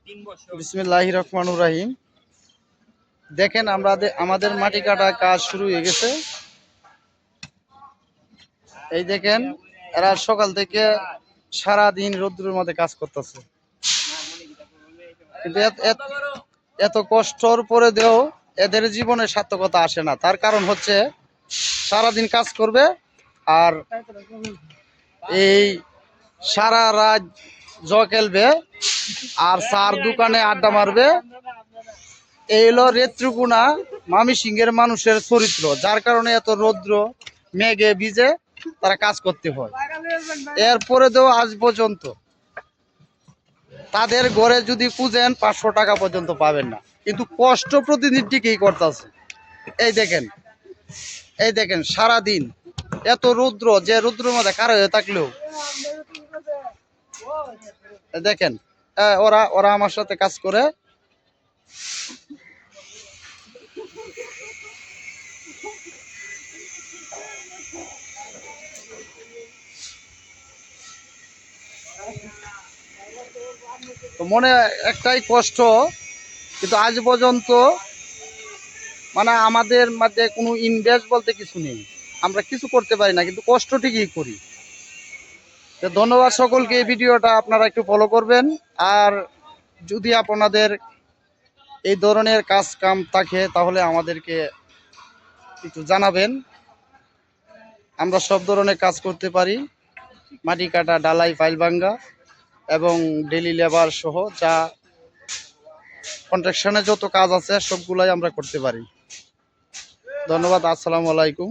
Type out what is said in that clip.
বিসমিল্লাহির রহমানির রহিম। দেখেন আমাদের মাটি কাটা কাজ শুরু হয়ে গেছে। এই দেখেন এরা সকাল থেকে সারা দিন রোদ্রের মধ্যে কাজ করতেছে, কিন্তু এত কষ্টর পরে দেও এদের জীবনে সার্থকতা আসে না। তার কারণ হচ্ছে সারাদিন কাজ করবে আর এই সারা রাত জ খেলবে আর চার দোকানে আড্ডা মারবে। এই হলো রেত্রিকুণা মামি সিংহের মানুষের চরিত্র, যার কারণে এত রৌদ্র মেঘে ভিজে তারা কাজ করতে হয়। এরপরে তো আজ পর্যন্ত তাদের ঘরে যদি খুঁজেন 500 টাকা পর্যন্ত পাবেন না, কিন্তু কষ্ট প্রতিদিন ঠিকই করতেছে। এই দেখেন এই দেখেন সারাদিন এত রৌদ্র, যে রৌদ্রের মধ্যে কারো হয়ে থাকলেও দেখেন ওরা ওরা আমার সাথে কাজ করে। তো মনে একটাই কষ্ট, কিন্তু আজ পর্যন্ত মানে আমাদের মধ্যে কোনো ইনভেস্ট বলতে কিছু নেই, আমরা কিছু করতে পারি না, কিন্তু কষ্ট ঠিকই করি। তো ধন্যবাদ সকলকে। এই ভিডিওটা আপনারা একটু ফলো করবেন, আর যদি আপনাদের এই ধরনের কাজ কাম থাকে তাহলে আমাদেরকে একটু জানাবেন। আমরা সব ধরনের কাজ করতে পারি, মাটি কাটা, ডালাই, ফাইল ভাঙ্গা এবং ডেলি লেবার সহ যা কন্ট্রাকশনে যত কাজ আছে সবগুলাই আমরা করতে পারি। ধন্যবাদ। আসসালামু আলাইকুম।